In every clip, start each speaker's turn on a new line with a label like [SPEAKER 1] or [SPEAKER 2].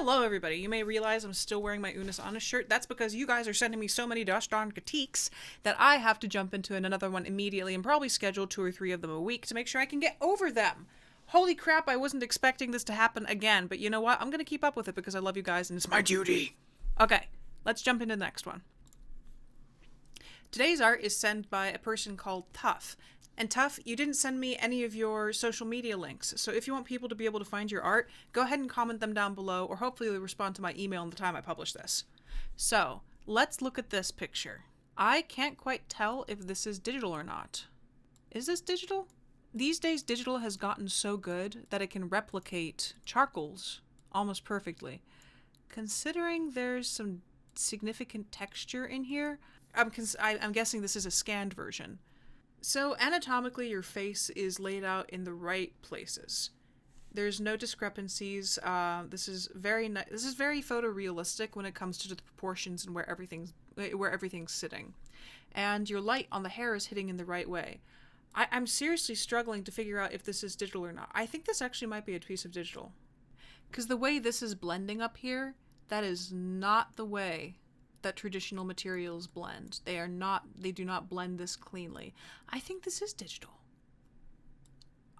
[SPEAKER 1] Hello everybody. You may realize I'm still wearing my Unis Honest shirt. That's because you guys are sending me so many gosh darn critiques that I have to jump into another one immediately and probably schedule 2 or 3 of them a week to make sure I can get over them. Holy crap, I wasn't expecting this to happen again, but you know what? I'm gonna keep up with it because I love you guys and it's my duty. Okay, let's jump into the next one. Today's art is sent by a person called Tuff. And Tuff, you didn't send me any of your social media links, so if you want people to be able to find your art, go ahead and comment them down below, or hopefully they'll respond to my email in the time I publish this. So, let's look at this picture. I can't quite tell if this is digital or not. Is this digital? These days, digital has gotten so good that it can replicate charcoals almost perfectly. Considering there's some significant texture in here, I'm guessing this is a scanned version. So anatomically, your face is laid out in the right places. There's no discrepancies. This is very photorealistic when it comes to the proportions and where everything's sitting, and your light on the hair is hitting in the right way. I'm seriously struggling to figure out if this is digital or not. I think this actually might be a piece of digital, because the way this is blending up here, that is not the way that traditional materials blend. They do not blend this cleanly. I think this is digital.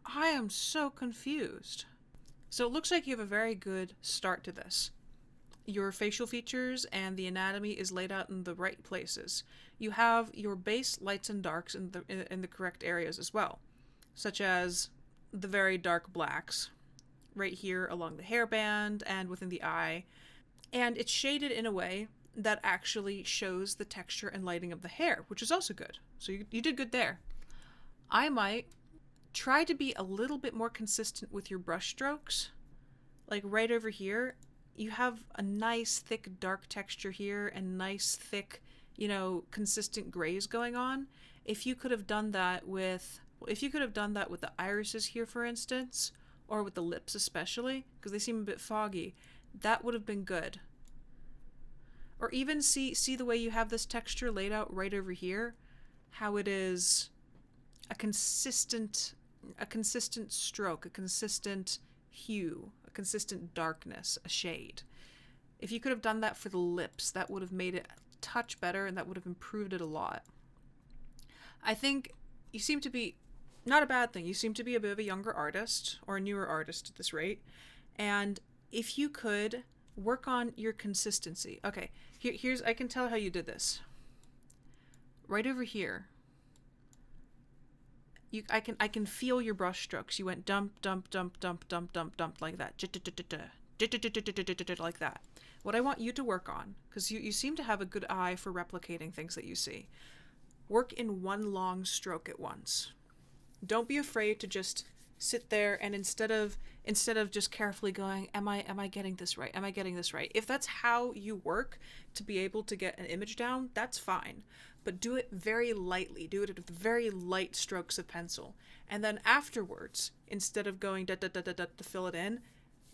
[SPEAKER 1] I am so confused. So it looks like you have a very good start to this. Your facial features and the anatomy is laid out in the right places. You have your base lights and darks in the correct areas as well, such as the very dark blacks right here along the hairband and within the eye. And it's shaded in a way that actually shows the texture and lighting of the hair, which is also good. So you did good there. I might try to be a little bit more consistent with your brush strokes. Like right over here, you have a nice thick dark texture here and nice thick, consistent grays going on. If you could have done that with the irises here, for instance, or with the lips especially, because they seem a bit foggy, that would have been good. Or even see the way you have this texture laid out right over here, how it is a consistent stroke, a consistent hue, a consistent darkness, a shade. If you could have done that for the lips, that would have made it a touch better and that would have improved it a lot. I think you seem to be, not a bad thing, you seem to be a bit of a younger artist, or a newer artist at this rate, and if you could work on your consistency. Okay, here's, I can tell how you did this. Right over here, I can feel your brush strokes. You went dump, dump, dump, dump, dump, dump, dump, like that. Like that. What I want you to work on, because you seem to have a good eye for replicating things that you see. Work in one long stroke at once. Don't be afraid to just sit there and instead of just carefully going, am I getting this right? Am I getting this right? If that's how you work to be able to get an image down, that's fine. But do it very lightly. Do it with very light strokes of pencil. And then afterwards, instead of going to fill it in,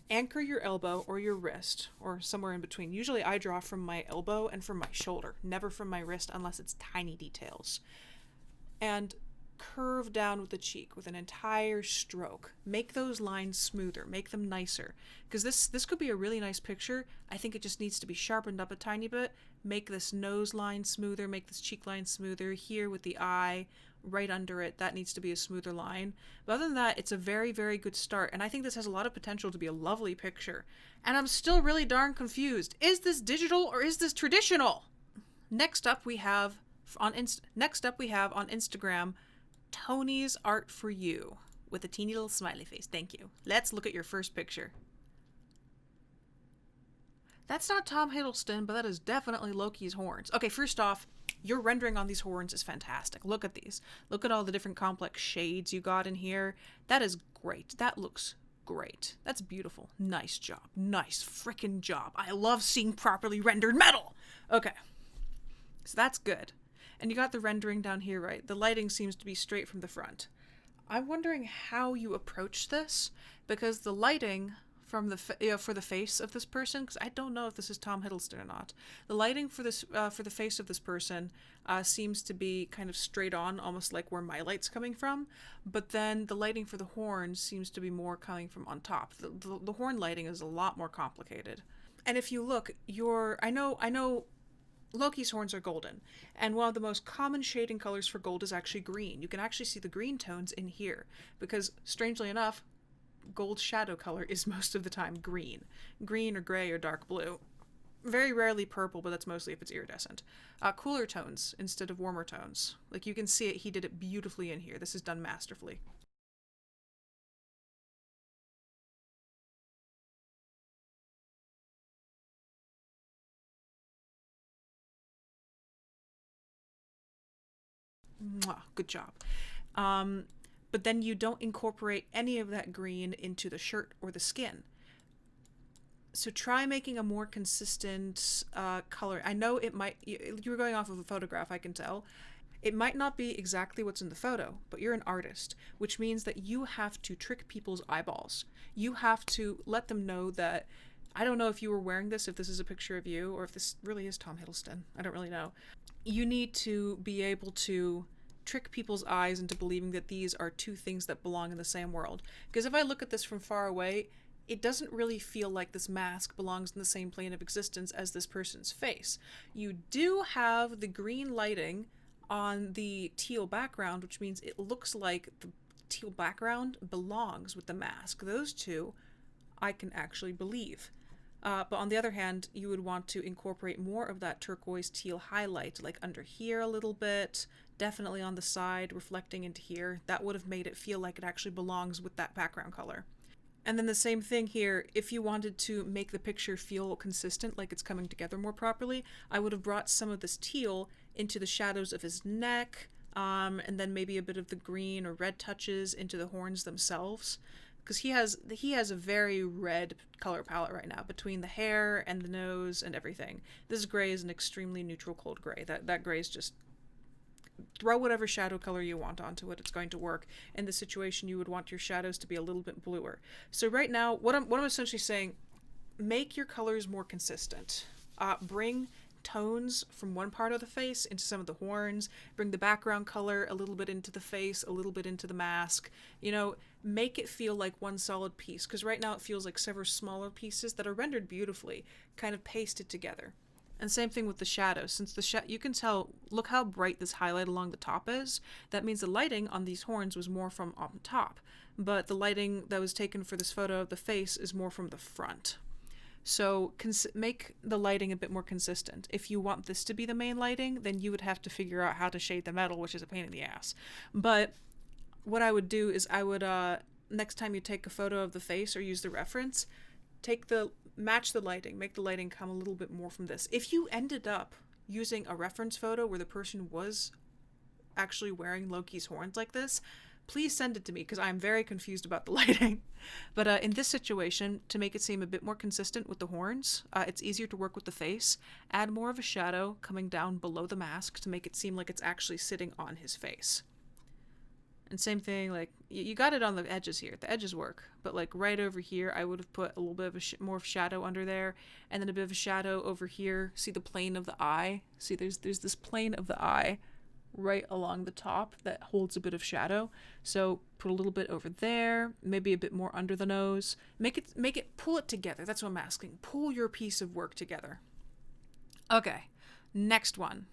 [SPEAKER 1] anchor your elbow or your wrist or somewhere in between. Usually I draw from my elbow and from my shoulder, never from my wrist unless it's tiny details. And curve down with the cheek with an entire stroke. Make those lines smoother, make them nicer, because this could be a really nice picture. I think it just needs to be sharpened up a tiny bit. Make this nose line smoother, make this cheek line smoother. Here with the eye right under it, that needs to be a smoother line. But other than that, it's a very, very good start, and I think this has a lot of potential to be a lovely picture. And I'm still really darn confused. Is this digital or is this traditional? Next up we have on Instagram, Tony's Art for You, with a teeny little smiley face. Thank you. Let's look at your first picture. That's not Tom Hiddleston, but that is definitely Loki's horns. Okay, first off, your rendering on these horns is fantastic. Look at these. Look at all the different complex shades you got in here. That is great. That looks great. That's beautiful. Nice job. Nice frickin' job. I love seeing properly rendered metal. Okay, so that's good. And you got the rendering down here, right? The lighting seems to be straight from the front. I'm wondering how you approach this, because the lighting from the for the face of this person, because I don't know if this is Tom Hiddleston or not. The lighting for this for the face of this person seems to be kind of straight on, almost like where my light's coming from. But then the lighting for the horns seems to be more coming from on top. The horn lighting is a lot more complicated. And if you look, I know Loki's horns are golden, and one of the most common shading colors for gold is actually green. You can actually see the green tones in here, because strangely enough, gold shadow color is most of the time green. Green or gray or dark blue. Very rarely purple, but that's mostly if it's iridescent. Cooler tones instead of warmer tones. Like, you can see it, he did it beautifully in here. This is done masterfully. Mwah, good job. But then you don't incorporate any of that green into the shirt or the skin. So try making a more consistent color. I know it might, you were going off of a photograph, I can tell. It might not be exactly what's in the photo, but you're an artist, which means that you have to trick people's eyeballs. You have to let them know that, I don't know if you were wearing this, if this is a picture of you, or if this really is Tom Hiddleston. I don't really know. You need to be able to trick people's eyes into believing that these are two things that belong in the same world. Because if I look at this from far away, it doesn't really feel like this mask belongs in the same plane of existence as this person's face. You do have the green lighting on the teal background, which means it looks like the teal background belongs with the mask. Those two I can actually believe. But on the other hand, you would want to incorporate more of that turquoise teal highlight, like under here a little bit, definitely on the side, reflecting into here. That would have made it feel like it actually belongs with that background color. And then the same thing here, if you wanted to make the picture feel consistent, like it's coming together more properly, I would have brought some of this teal into the shadows of his neck, and then maybe a bit of the green or red touches into the horns themselves. Because he has a very red color palette right now, between the hair and the nose and everything. This gray is an extremely neutral cold gray. That gray is just, throw whatever shadow color you want onto it, it's going to work. In this situation, you would want your shadows to be a little bit bluer. So right now, what I'm essentially saying, make your colors more consistent. Bring tones from one part of the face into some of the horns, bring the background color a little bit into the face, a little bit into the mask, you know, make it feel like one solid piece, because right now it feels like several smaller pieces that are rendered beautifully, kind of pasted together. And same thing with the shadows. Since the you can tell, look how bright this highlight along the top is. That means the lighting on these horns was more from on top, but the lighting that was taken for this photo of the face is more from the front. So make the lighting a bit more consistent. If you want this to be the main lighting, then you would have to figure out how to shade the metal, which is a pain in the ass. But what I would do is I would, next time you take a photo of the face or use the reference, match the lighting, make the lighting come a little bit more from this. If you ended up using a reference photo where the person was actually wearing Loki's horns like this, please send it to me, because I'm very confused about the lighting. But in this situation, to make it seem a bit more consistent with the horns, it's easier to work with the face. Add more of a shadow coming down below the mask to make it seem like it's actually sitting on his face. And same thing, like, you got it on the edges here. The edges work. But like right over here, I would have put a little bit of more of shadow under there, and then a bit of a shadow over here. See the plane of the eye? See, there's this plane of the eye right along the top that holds a bit of shadow. So put a little bit over there, maybe a bit more under the nose. Make it, pull it together. That's what I'm asking. Pull your piece of work together. Okay, next one.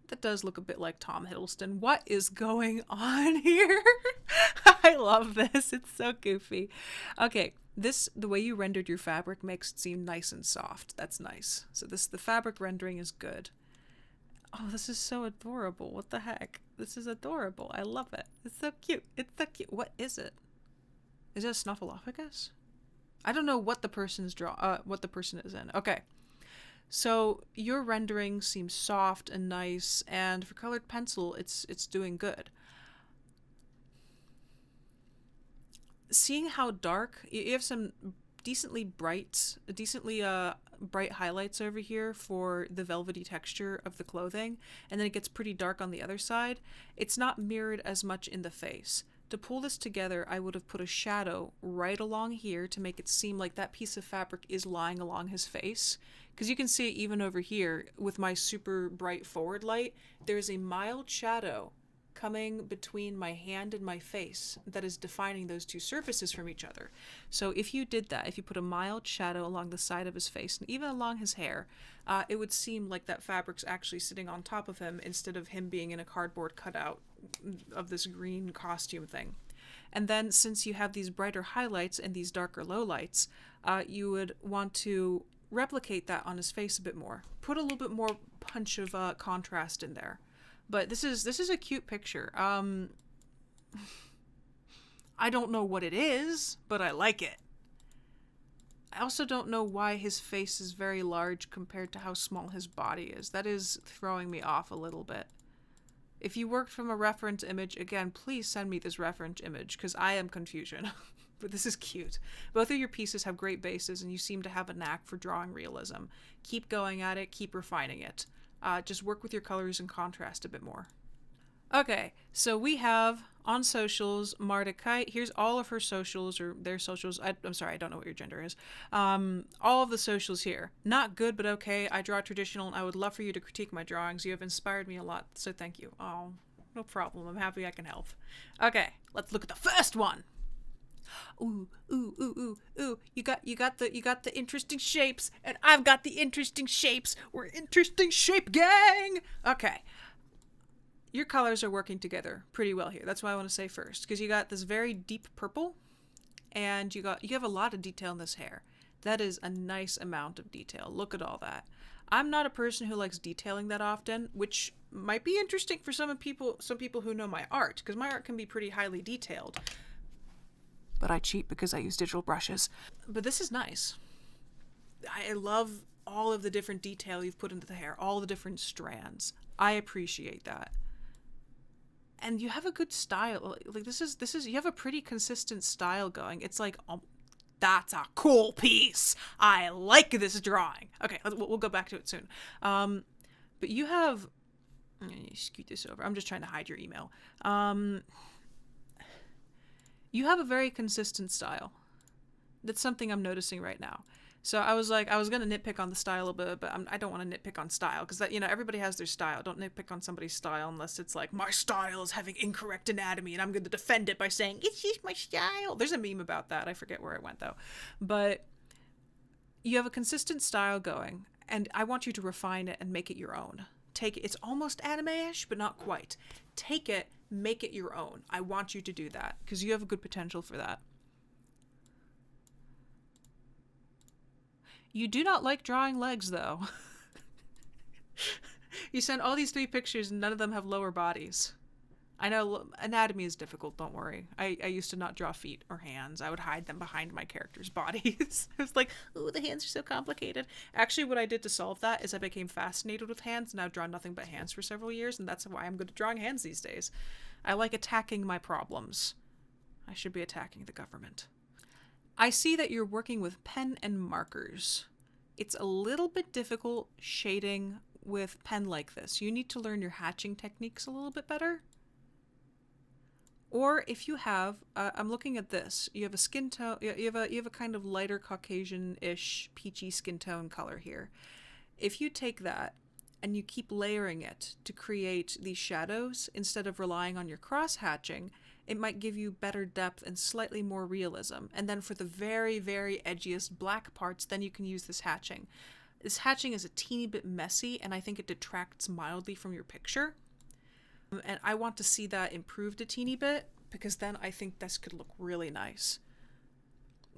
[SPEAKER 1] That does look a bit like Tom Hiddleston. What is going on here? I love this. It's so goofy. Okay, the way you rendered your fabric makes it seem nice and soft. That's nice. So the fabric rendering is good. Oh, this is so adorable. What the heck? This is adorable. I love it. It's so cute. It's so cute. What is it? Is it a snuffleupagus? I don't know what the person's what the person is in. Okay. So your rendering seems soft and nice, and for colored pencil, it's doing good. Seeing how dark, you have some decently bright highlights over here for the velvety texture of the clothing, and then it gets pretty dark on the other side. It's not mirrored as much in the face. To pull this together, I would have put a shadow right along here to make it seem like that piece of fabric is lying along his face. Because you can see even over here with my super bright forward light, there's a mild shadow coming between my hand and my face that is defining those two surfaces from each other. So if you did that, if you put a mild shadow along the side of his face and even along his hair, it would seem like that fabric's actually sitting on top of him instead of him being in a cardboard cutout of this green costume thing. And then since you have these brighter highlights and these darker lowlights, you would want to replicate that on his face a bit more. Put a little bit more punch of contrast in there. But this is a cute picture. I don't know what it is, but I like it. I also don't know why his face is very large compared to how small his body is. That is throwing me off a little bit. If you worked from a reference image, again, please send me this reference image, because I am confusion. But this is cute. Both of your pieces have great bases, and you seem to have a knack for drawing realism. Keep going at it, keep refining it. Just work with your colors and contrast a bit more. Okay, so we have on socials Marta Kite. Here's all of her socials, or their socials. I'm sorry, I don't know what your gender is. All of the socials here. Not good, but okay. I draw traditional, and I would love for you to critique my drawings. You have inspired me a lot, so thank you. Oh, no problem. I'm happy I can help. Okay, let's look at the first one. Ooh, ooh, ooh, ooh, ooh. You got the interesting shapes, and I've got the interesting shapes. We're interesting shape gang. Okay. Your colors are working together pretty well here. That's what I want to say first, because you got this very deep purple, and you have a lot of detail in this hair. That is a nice amount of detail. Look at all that. I'm not a person who likes detailing that often, which might be interesting for some people who know my art, because my art can be pretty highly detailed. But I cheat because I use digital brushes. But this is nice. I love all of the different detail you've put into the hair, all the different strands. I appreciate that. And you have a good style. Like this is you have a pretty consistent style going. It's like, that's a cool piece. I like this drawing. Okay, we'll go back to it soon. But you have, I'm gonna scoot this over. I'm just trying to hide your email. You have a very consistent style. That's something I'm noticing right now. So I was going to nitpick on the style a bit, but I don't want to nitpick on style, because that, everybody has their style. Don't nitpick on somebody's style unless it's like, my style is having incorrect anatomy, and I'm going to defend it by saying, it's just my style. There's a meme about that. I forget where it went, though. But you have a consistent style going, and I want you to refine it and make it your own. Take it. It's almost anime-ish, but not quite. Take it, make it your own. I want you to do that, because you have a good potential for that. You do not like drawing legs, though. You send all these 3 pictures and none of them have lower bodies. I know anatomy is difficult, don't worry. I used to not draw feet or hands. I would hide them behind my characters' bodies. I was like, ooh, the hands are so complicated. Actually, what I did to solve that is I became fascinated with hands, and I've drawn nothing but hands for several years, and that's why I'm good at drawing hands these days. I like attacking my problems. I should be attacking the government. I see that you're working with pen and markers. It's a little bit difficult shading with pen like this. You need to learn your hatching techniques a little bit better. Or if you have, I'm looking at this, you have a skin tone, you have a kind of lighter Caucasian-ish peachy skin tone color here. If you take that and you keep layering it to create these shadows instead of relying on your cross hatching, it might give you better depth and slightly more realism. And then for the very, very edgiest black parts, then you can use this hatching. This hatching is a teeny bit messy, and I think it detracts mildly from your picture. And I want to see that improved a teeny bit, because then I think this could look really nice.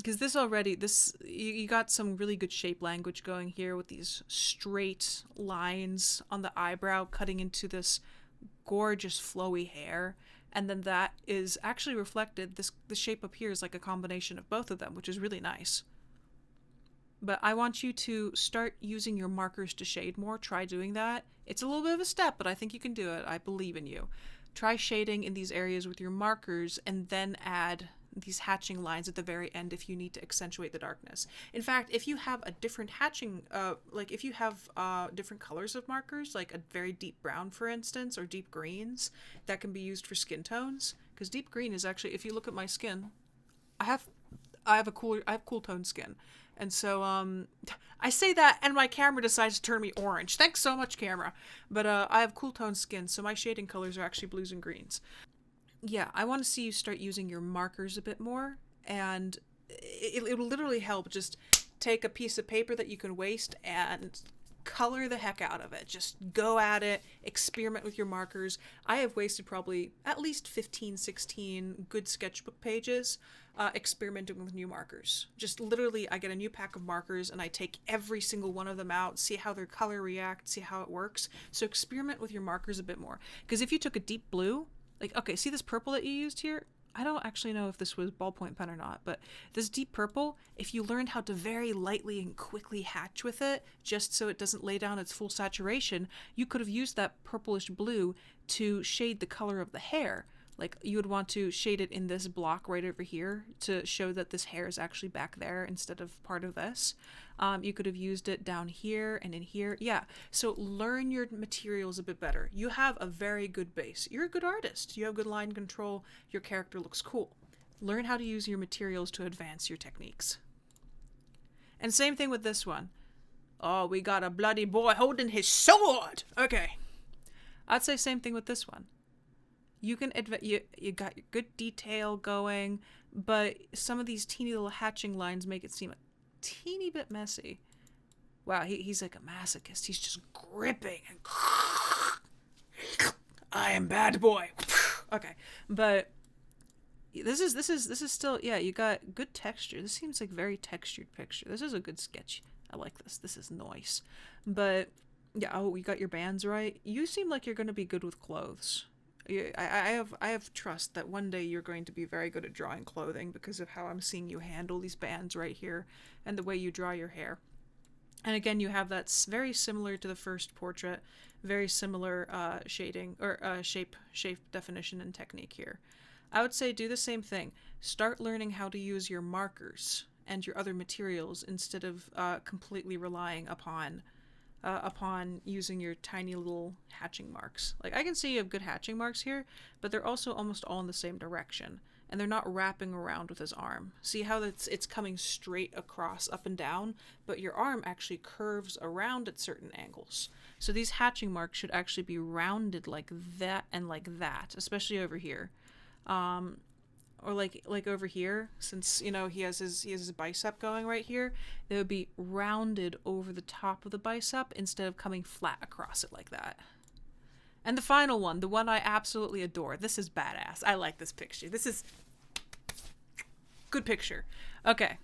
[SPEAKER 1] Because you got some really good shape language going here with these straight lines on the eyebrow cutting into this gorgeous flowy hair. And then that is actually reflected, the shape up here is like a combination of both of them, which is really nice. But I want you to start using your markers to shade more. Try doing that. It's a little bit of a step, but I think you can do it. I believe in you. Try shading in these areas with your markers, and then add these hatching lines at the very end if you need to accentuate the darkness. In fact, if you have a different hatching, like if you have different colors of markers, like a very deep brown, for instance, or deep greens, that can be used for skin tones, because deep green is actually, if you look at my skin, I have cool tone skin. And so, I say that and my camera decides to turn me orange. Thanks so much, camera. But, I have cool tone skin, so my shading colors are actually blues and greens. Yeah, I want to see you start using your markers a bit more, and it'll literally help. Just take a piece of paper that you can waste and color the heck out of it. Just go at it, experiment with your markers. I have wasted probably at least 15, 16 good sketchbook pages experimenting with new markers. Just literally, I get a new pack of markers and I take every single one of them out, see how their color reacts, see how it works. So experiment with your markers a bit more. Because if you took a deep blue, like, okay, see this purple that you used here? I don't actually know if this was ballpoint pen or not, but this deep purple, if you learned how to very lightly and quickly hatch with it, just so it doesn't lay down its full saturation, you could have used that purplish blue to shade the color of the hair. Like, you would want to shade it in this block right over here to show that this hair is actually back there instead of part of this. You could have used it down here and in here. Yeah, so learn your materials a bit better. You have a very good base. You're a good artist. You have good line control. Your character looks cool. Learn how to use your materials to advance your techniques. And same thing with this one. Oh, we got a bloody boy holding his sword. Okay. I'd say same thing with this one. You can you got your good detail going, but some of these teeny little hatching lines make it seem a teeny bit messy. Wow, he's like a masochist. He's just gripping and I am bad boy. Okay, but this is still, yeah, you got good texture. This seems like very textured picture. This is a good sketch. I like this. This is nice. But yeah, oh, you got your bands right. You seem like you're going to be good with clothes. I have trust that one day you're going to be very good at drawing clothing because of how I'm seeing you handle these bands right here and the way you draw your hair. And again, you have that very similar to the first portrait, very similar shading or shape definition and technique here. I would say do the same thing. Start learning how to use your markers and your other materials instead of completely relying upon using your tiny little hatching marks. Like, I can see you have good hatching marks here, but they're also almost all in the same direction, and they're not wrapping around with his arm. See how it's coming straight across up and down, but your arm actually curves around at certain angles. So these hatching marks should actually be rounded like that and like that, especially over here. Or like over here, since, you know, he has his bicep going right here, they would be rounded over the top of the bicep instead of coming flat across it like that. And the final one, the one I absolutely adore. This is badass. I like this picture. This is good picture. Okay.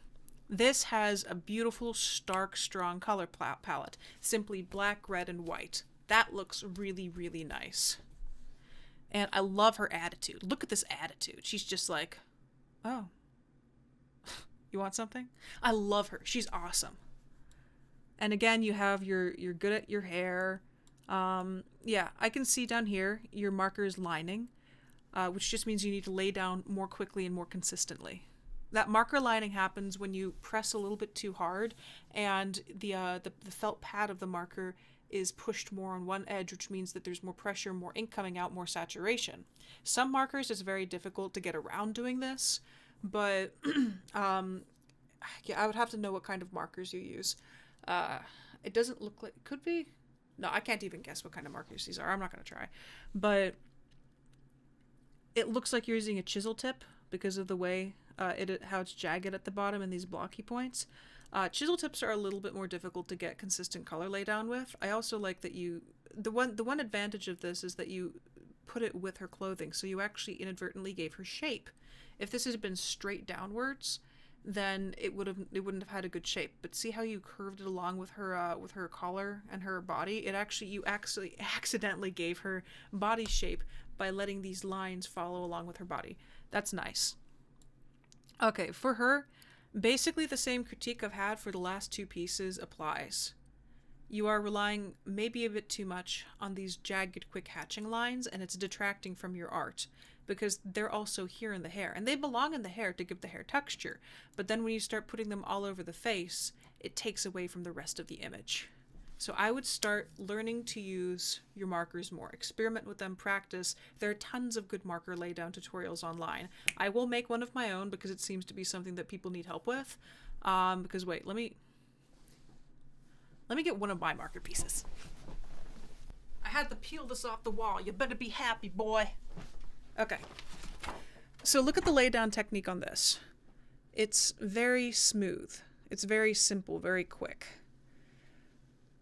[SPEAKER 1] This has a beautiful, stark, strong color palette. Simply black, red, and white. That looks really, really nice. And I love her attitude. Look at this attitude. She's just like, oh, you want something? I love her. She's awesome. And again, you have you're good at your hair. Yeah, I can see down here your marker is lining, which just means you need to lay down more quickly and more consistently. That marker lining happens when you press a little bit too hard, and the felt pad of the marker is pushed more on one edge, which means that there's more pressure, more ink coming out, more saturation. Some markers, it's very difficult to get around doing this, but yeah, I would have to know what kind of markers you use. It doesn't look like, it could be, no, I can't even guess what kind of markers these are. I'm not going to try, but it looks like you're using a chisel tip because of the way how it's jagged at the bottom and these blocky points. Chisel tips are a little bit more difficult to get consistent color lay down with. I also like that the one advantage of this is that you put it with her clothing, so you actually inadvertently gave her shape. If this had been straight downwards, then it wouldn't have had a good shape. But see how you curved it along with her collar and her body? You actually accidentally gave her body shape by letting these lines follow along with her body. That's nice. Okay, for her, basically the same critique I've had for the last two pieces applies. You are relying maybe a bit too much on these jagged, quick hatching lines, and it's detracting from your art, because they're also here in the hair, and they belong in the hair to give the hair texture, but then when you start putting them all over the face, it takes away from the rest of the image. So I would start learning to use your markers more. Experiment with them, practice. There are tons of good marker laydown tutorials online. I will make one of my own because it seems to be something that people need help with. Because wait, let me get one of my marker pieces. I had to peel this off the wall. You better be happy, boy. Okay. So look at the laydown technique on this. It's very smooth. It's very simple, very quick.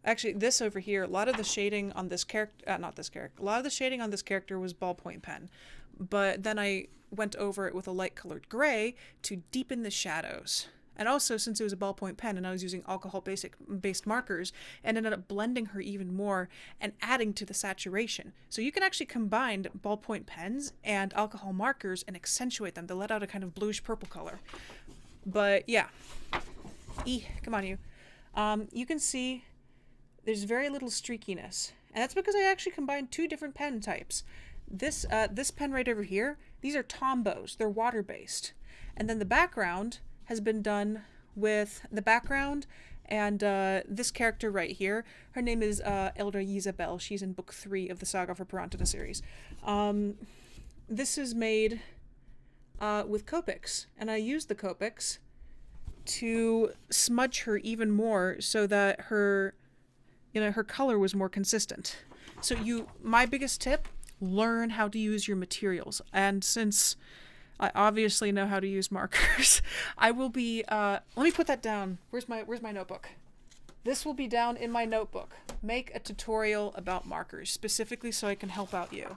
[SPEAKER 1] Actually, this over here, a lot of the shading on this character, a lot of the shading on this character was ballpoint pen. But then I went over it with a light colored gray to deepen the shadows. And also, since it was a ballpoint pen and I was using alcohol-based markers, and ended up blending her even more and adding to the saturation. So you can actually combine ballpoint pens and alcohol markers and accentuate them to let out a kind of bluish purple color. But yeah. Come on, you. You can see there's very little streakiness. And that's because I actually combined two different pen types. This pen right over here, these are Tombos. They're water-based. And then the background has been done with the background and this character right here. Her name is Elder Isabel. She's in book 3 of the Saga for PIRANTINA series. This is made with Copics, and I used the Copics to smudge her even more so that her color was more consistent. So my biggest tip, learn how to use your materials. And since I obviously know how to use markers, I will be, let me put that down. Where's my notebook? This will be down in my notebook. Make a tutorial about markers, specifically so I can help out you.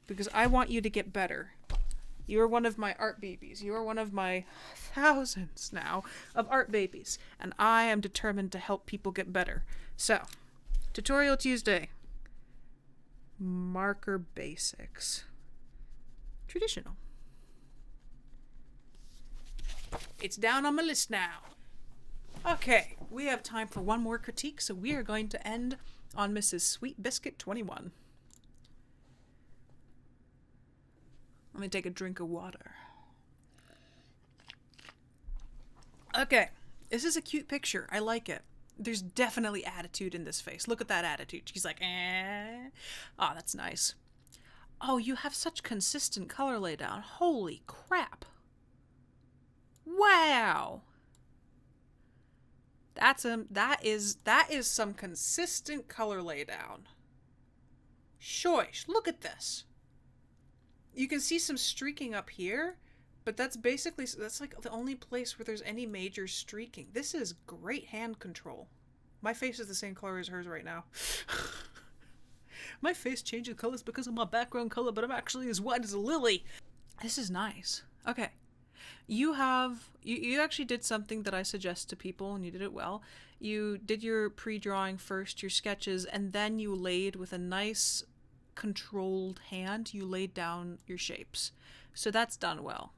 [SPEAKER 1] Because I want you to get better. You are one of my art babies. You are one of my thousands now of art babies. And I am determined to help people get better. So, Tutorial Tuesday. Marker basics. Traditional. It's down on my list now. Okay, we have time for one more critique, so we are going to end on Mrs. Sweet Biscuit 21. Let me take a drink of water. Okay, this is a cute picture. I like it. There's definitely attitude in this face. Look at that attitude. She's like, eh. Oh, that's nice. Oh, you have such consistent color laydown. Holy crap. Wow. That is some consistent color laydown. Shoish, look at this. You can see some streaking up here, but that's like the only place where there's any major streaking. This is great hand control. My face is the same color as hers right now. My face changes colors because of my background color, but I'm actually as white as a lily. This is nice. Okay. You actually did something that I suggest to people, and you did it well. You did your pre-drawing first, your sketches, and then you laid with a nice controlled hand, you laid down your shapes. So that's done well.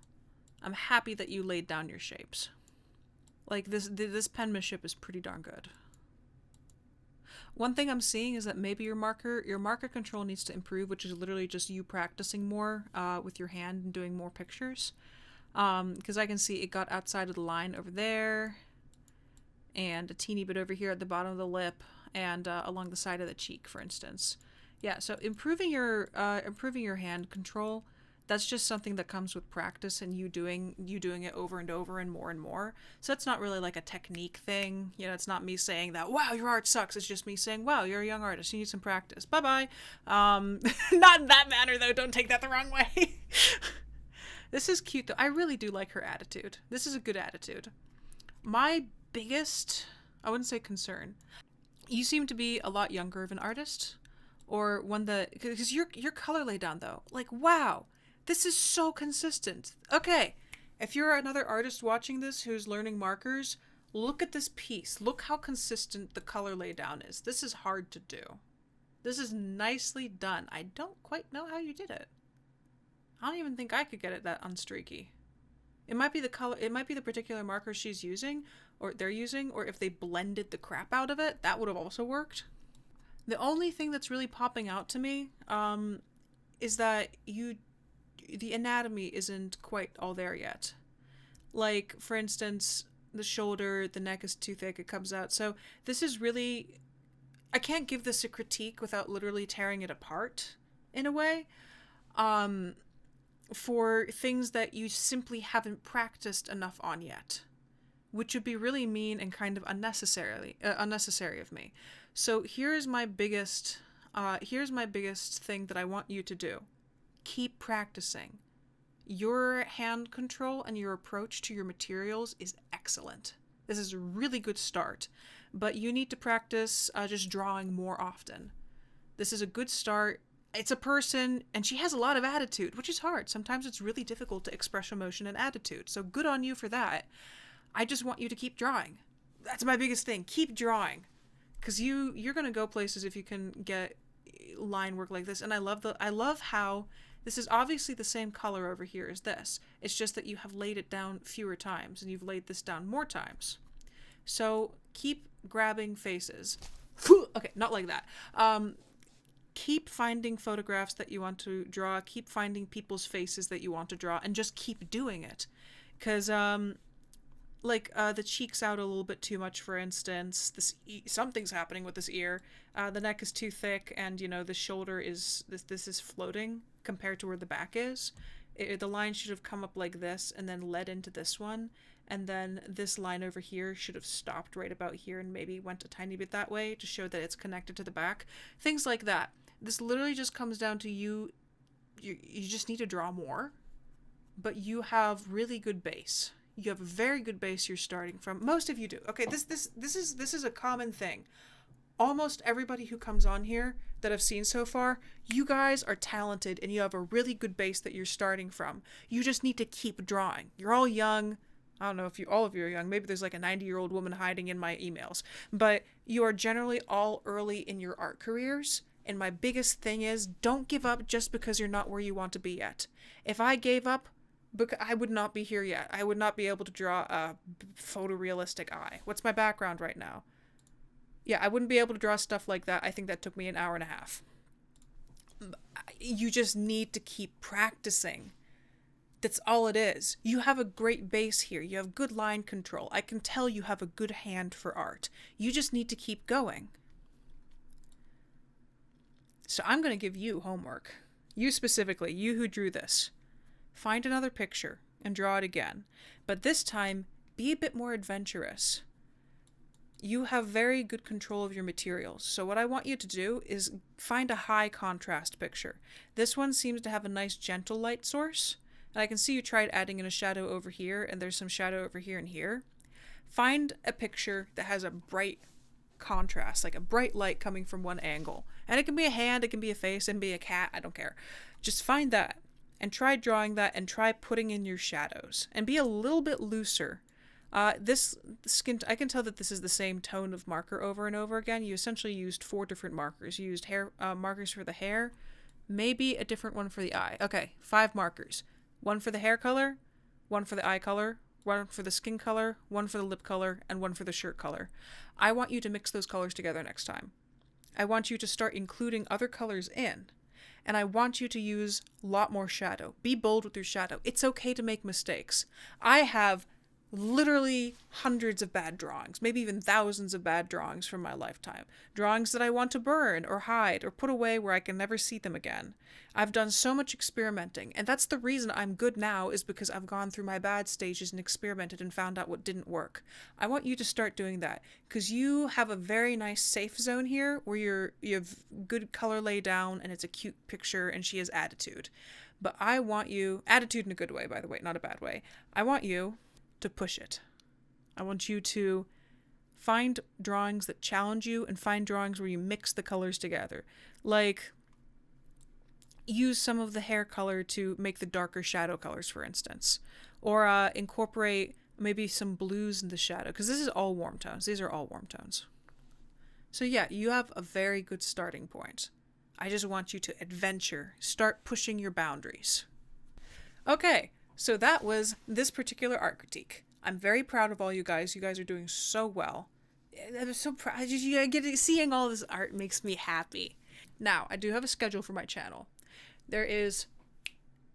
[SPEAKER 1] I'm happy that you laid down your shapes. Like this penmanship is pretty darn good. One thing I'm seeing is that maybe your marker control needs to improve, which is literally just you practicing more with your hand and doing more pictures. Because I can see it got outside of the line over there, and a teeny bit over here at the bottom of the lip, and along the side of the cheek, for instance. Yeah, so improving your hand control, that's just something that comes with practice and you doing it over and over and more. So it's not really like a technique thing. You know, it's not me saying that, wow, your art sucks. It's just me saying, wow, you're a young artist. You need some practice. Bye-bye. Not in that manner, though. Don't take that the wrong way. This is cute, though. I really do like her attitude. This is a good attitude. My biggest, I wouldn't say concern, you seem to be a lot younger of an artist, or one that, because your color laydown, though, like, wow, this is so consistent. Okay, if you're another artist watching this who's learning markers, look at this piece. Look how consistent the color laydown is. This is hard to do. This is nicely done. I don't quite know how you did it. I don't even think I could get it that unstreaky. It might be the color, it might be the particular marker she's using, or they're using, or if they blended the crap out of it, that would have also worked. The only thing that's really popping out to me is that the anatomy isn't quite all there yet. Like, for instance, the shoulder, the neck is too thick, it comes out. So this is really I can't give this a critique without literally tearing it apart in a way. For things that you simply haven't practiced enough on yet, which would be really mean and kind of unnecessary of me. So here's my biggest thing that I want you to do. Keep practicing. Your hand control and your approach to your materials is excellent. This is a really good start, but you need to practice just drawing more often. This is a good start. It's a person, and she has a lot of attitude, which is hard. Sometimes it's really difficult to express emotion and attitude, so good on you for that. I just want you to keep drawing. That's my biggest thing. Keep drawing, because you're gonna go places if you can get line work like this. And I love how this is obviously the same color over here as this. It's just that you have laid it down fewer times, and you've laid this down more times. So keep grabbing faces. Okay, not like that. Keep finding photographs that you want to draw. Keep finding people's faces that you want to draw, and just keep doing it. Because, the cheek's out a little bit too much, for instance. Something's happening with this ear. The neck is too thick, and, the shoulder is... This is floating compared to where the back is. The line should have come up like this, and then led into this one. And then this line over here should have stopped right about here and maybe went a tiny bit that way to show that it's connected to the back. Things like that. This literally just comes down to you just need to draw more, but you have really good base. You have a very good base you're starting from. Most of you do. Okay, this is a common thing. Almost everybody who comes on here that I've seen so far, you guys are talented and you have a really good base that you're starting from. You just need to keep drawing. You're all young. I don't know if all of you are young. Maybe there's like a 90-year-old woman hiding in my emails. But you are generally all early in your art careers. And my biggest thing is, don't give up just because you're not where you want to be yet. If I gave up, I would not be here yet. I would not be able to draw a photorealistic eye. What's my background right now? Yeah, I wouldn't be able to draw stuff like that. I think that took me an hour and a half. You just need to keep practicing. That's all it is. You have a great base here. You have good line control. I can tell you have a good hand for art. You just need to keep going. So I'm going to give you homework. You specifically, you who drew this. Find another picture and draw it again. But this time, be a bit more adventurous. You have very good control of your materials. So what I want you to do is find a high contrast picture. This one seems to have a nice gentle light source. And I can see you tried adding in a shadow over here, and there's some shadow over here and here. Find a picture that has a bright contrast, like a bright light coming from one angle. And it can be a hand, it can be a face, it can be a cat, I don't care. Just find that and try drawing that and try putting in your shadows and be a little bit looser. This skin, I can tell that this is the same tone of marker over and over again. You essentially used 4 different markers. You used hair markers for the hair, maybe a different one for the eye. Okay, 5 markers. 1 for the hair color, 1 for the eye color, 1 for the skin color, 1 for the lip color, and 1 for the shirt color. I want you to mix those colors together next time. I want you to start including other colors in. And I want you to use a lot more shadow. Be bold with your shadow. It's okay to make mistakes. I have literally hundreds of bad drawings, maybe even thousands of bad drawings from my lifetime. Drawings that I want to burn or hide or put away where I can never see them again. I've done so much experimenting, and that's the reason I'm good now, is because I've gone through my bad stages and experimented and found out what didn't work. I want you to start doing that, because you have a very nice safe zone here where you have good color lay down and it's a cute picture and she has attitude. But I want you, attitude in a good way, by the way, not a bad way. I want you to push it. I want you to find drawings that challenge you and find drawings where you mix the colors together. Like, use some of the hair color to make the darker shadow colors, for instance. Or incorporate maybe some blues in the shadow, because this is all warm tones. These are all warm tones. So yeah, you have a very good starting point. I just want you to adventure. Start pushing your boundaries. Okay. So that was this particular art critique. I'm very proud of all you guys. You guys are doing so well. I'm so proud. Seeing all this art makes me happy. Now, I do have a schedule for my channel. There is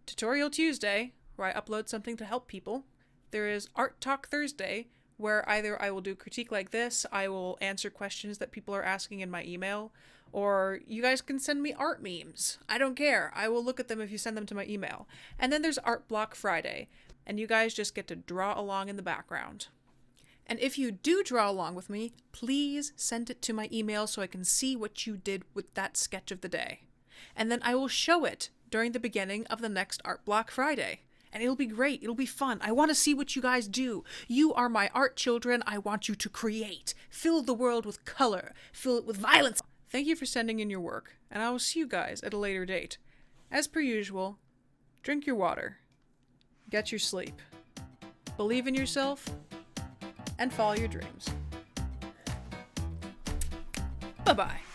[SPEAKER 1] Tutorial Tuesday, where I upload something to help people. There is Art Talk Thursday, where either I will do critique like this, I will answer questions that people are asking in my email, or you guys can send me art memes. I don't care. I will look at them if you send them to my email. And then there's Art Block Friday, and you guys just get to draw along in the background. And if you do draw along with me, please send it to my email so I can see what you did with that sketch of the day. And then I will show it during the beginning of the next Art Block Friday. And it'll be great. It'll be fun. I want to see what you guys do. You are my art children. I want you to create. Fill the world with color. Fill it with violence. Thank you for sending in your work, and I will see you guys at a later date. As per usual, drink your water, get your sleep, believe in yourself, and follow your dreams. Bye-bye.